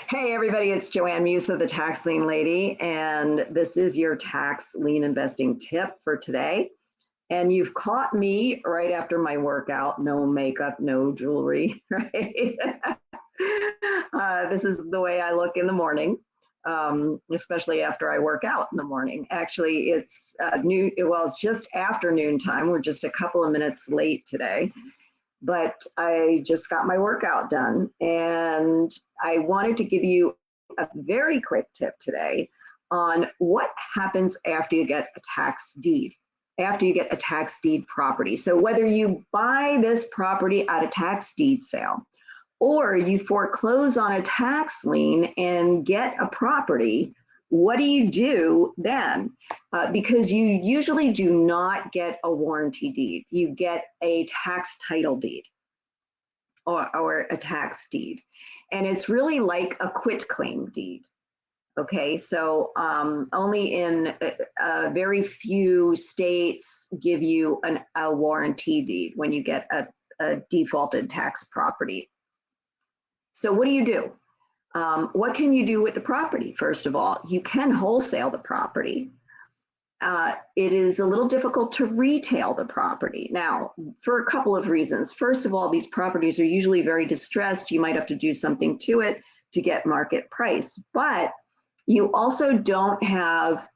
Hey everybody, it's Joanne Musa, the Tax Lien Lady, and this is your tax lien investing tip for today. And you've caught me right after my workout, no makeup, no jewelry, right? This is the way I look in the morning, especially after I work out in the morning. Actually, it's noon, well, it's just afternoon time. We're just a couple of minutes late today. But I just got my workout done, and I wanted to give you a very quick tip today on what happens after you get a tax deed, after you get a tax deed property. So whether you buy this property at a tax deed sale or you foreclose on a tax lien and get a property, what do you do then? Because you usually do not get a warranty deed. You get a tax title deed or a tax deed. And it's really like a quitclaim deed. Okay, so only in very few states give you a warranty deed when you get a defaulted tax property. So what do? What can you do with the property? First of all, you can wholesale the property. It is a little difficult to retail the property. Now, for a couple of reasons. First of all, these properties are usually very distressed. You might have to do something to it to get market price, but you also don't have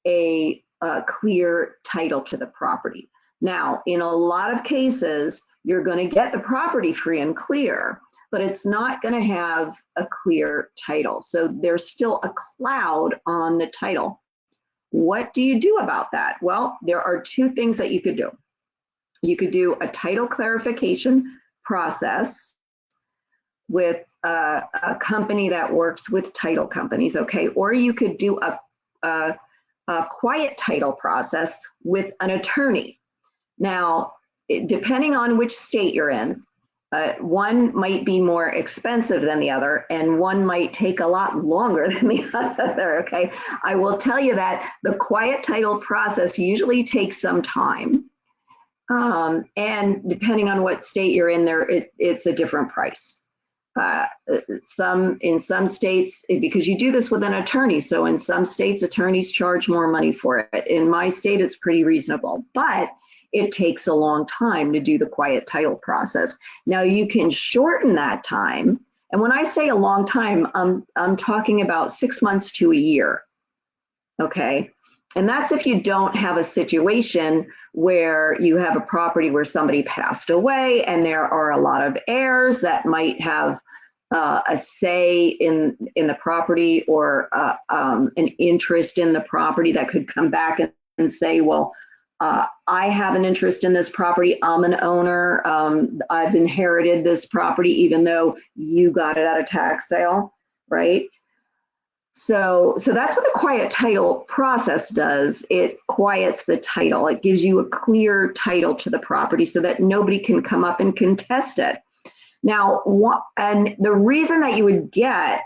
a clear title to the property. Now, in a lot of cases, you're going to get the property free and clear, but it's not going to have a clear title. So there's still a cloud on the title. What do you do about that? Well, there are two things that you could do. You could do a title clarification process with a company that works with title companies, okay? Or you could do a quiet title process with an attorney. Now, depending on which state you're in, one might be more expensive than the other, and one might take a lot longer than the other, okay? I will tell you that the quiet title process usually takes some time. And depending on what state you're in there, it's a different price. In some states, because you do this with an attorney, so in some states, attorneys charge more money for it. In my state, it's pretty reasonable, but it takes a long time to do the quiet title process. Now you can shorten that time. And when I say a long time, I'm talking about 6 months to a year, okay? And that's if you don't have a situation where you have a property where somebody passed away and there are a lot of heirs that might have a say in the property, or an interest in the property that could come back and say, well, I have an interest in this property. I'm an owner. I've inherited this property, even though you got it at a tax sale, right? So that's what the quiet title process does. It quiets the title. It gives you a clear title to the property so that nobody can come up and contest it. Now, and the reason that you would get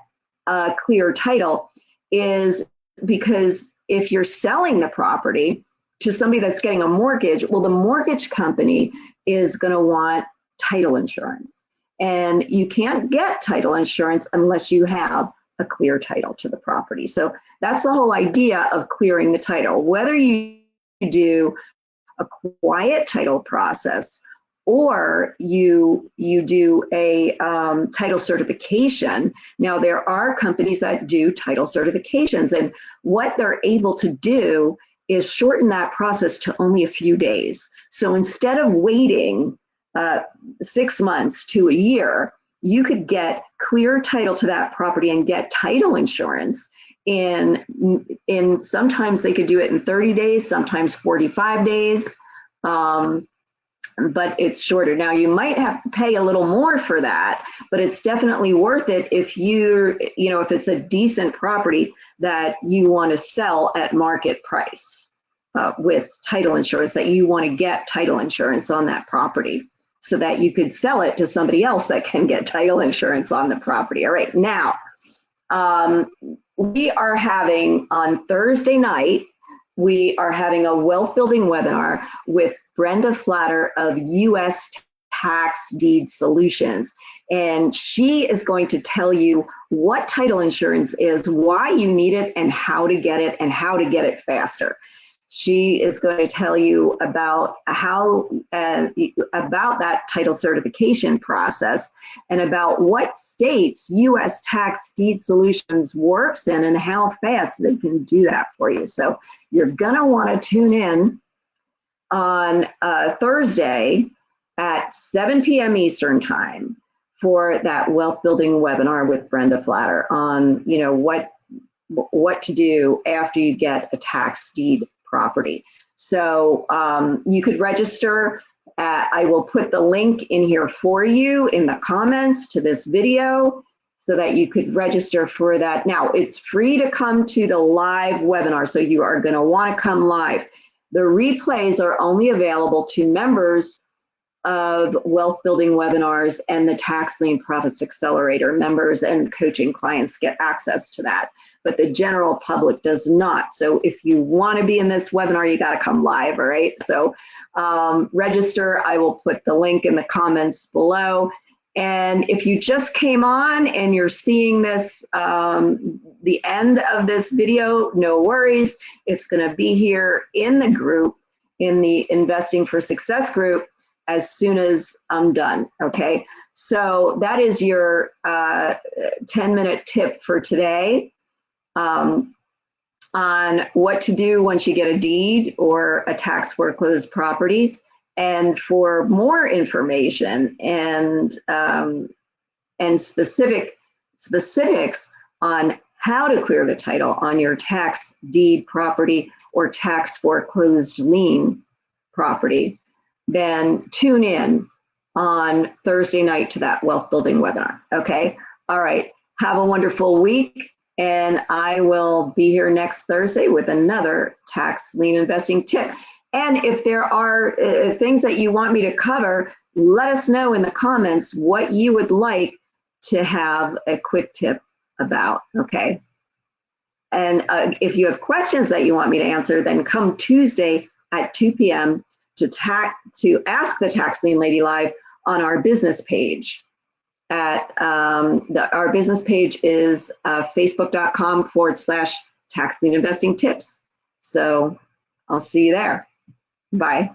a clear title is because if you're selling the property to somebody that's getting a mortgage, well, the mortgage company is going to want title insurance. And you can't get title insurance unless you have a clear title to the property. So that's the whole idea of clearing the title. Whether you do a quiet title process or you do a title certification. Now, there are companies that do title certifications, and what they're able to do is shorten that process to only a few days. So instead of waiting 6 months to a year, you could get clear title to that property and get title insurance in sometimes they could do it in 30 days, sometimes 45 days, but it's shorter. Now you might have to pay a little more for that, but it's definitely worth it if if it's a decent property that you want to sell at market price with title insurance, that you want to get title insurance on that property so that you could sell it to somebody else that can get title insurance on the property. All right, now we are having on Thursday night, we are having a wealth building webinar with Brenda Flatter of US Tax Deed Solutions. And she is going to tell you what title insurance is, why you need it, and how to get it faster. She is going to tell you about how about that title certification process and about what states U.S. Tax Deed Solutions works in and how fast they can do that for you. So you're going to want to tune in on Thursday at 7 p.m. Eastern Time for that wealth building webinar with Brenda Flatter on, you know, what to do after you get a tax deed property. So you could register. I will put the link in here for you in the comments to this video so that you could register for that. Now, it's free to come to the live webinar, so you are going to want to come live. The replays are only available to members of wealth building webinars, and the Tax Lien Profits Accelerator members and coaching clients get access to that, but the general public does not. So if you want to be in this webinar, you got to come live, all right? So register. I will put the link in the comments below. And if you just came on and you're seeing this, the end of this video, no worries. It's going to be here in the group, in the Investing for Success group, as soon as I'm done, okay? So that is your 10-minute tip for today on what to do once you get a deed or a tax foreclosed properties. And for more information and specifics on how to clear the title on your tax deed property or tax foreclosed lien property, then tune in on Thursday night to that wealth building webinar. Okay. All right. Have a wonderful week. And I will be here next Thursday with another tax lien investing tip. And if there are things that you want me to cover, let us know in the comments what you would like to have a quick tip about. Okay. And if you have questions that you want me to answer, then come Tuesday at 2 p.m. to ask the Tax Lien Lady live on our business page. At our business page is facebook.com/tax lien investing tips. So I'll see you there. Bye.